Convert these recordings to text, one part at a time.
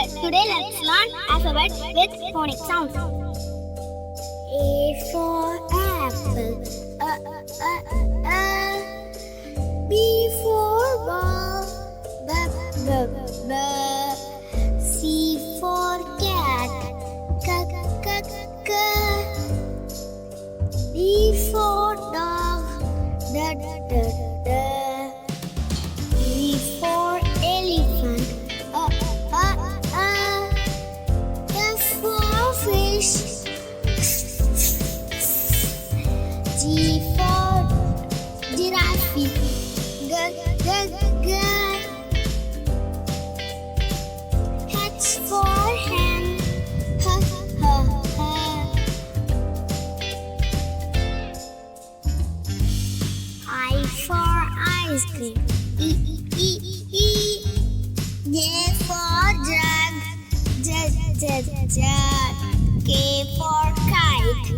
Today let's learn alphabet with phonic sounds. A for apple, B for ball, C for cat, D for dog, E for elephant, F for fish, G for giraffe, H for hen, I for ice cream, J for jug, K for kite,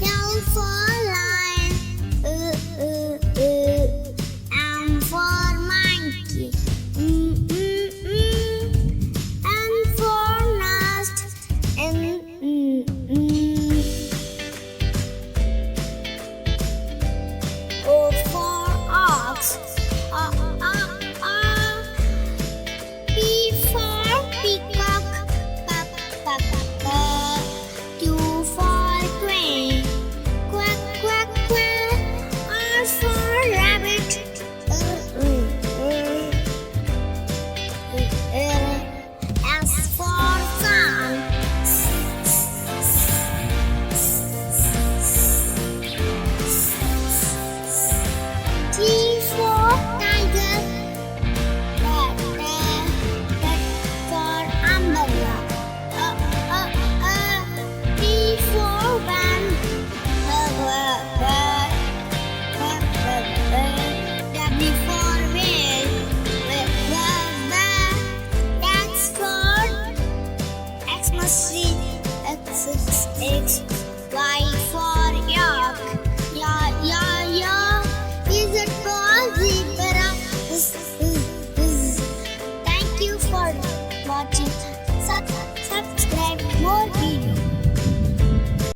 L for lion, M for monkey, N for nest, O for ox, P for peacock, Q for crane, quack, R for rabbit, S for sun, T for tiger, for umbrella, V for van, W for whale, X for Xmas tree, X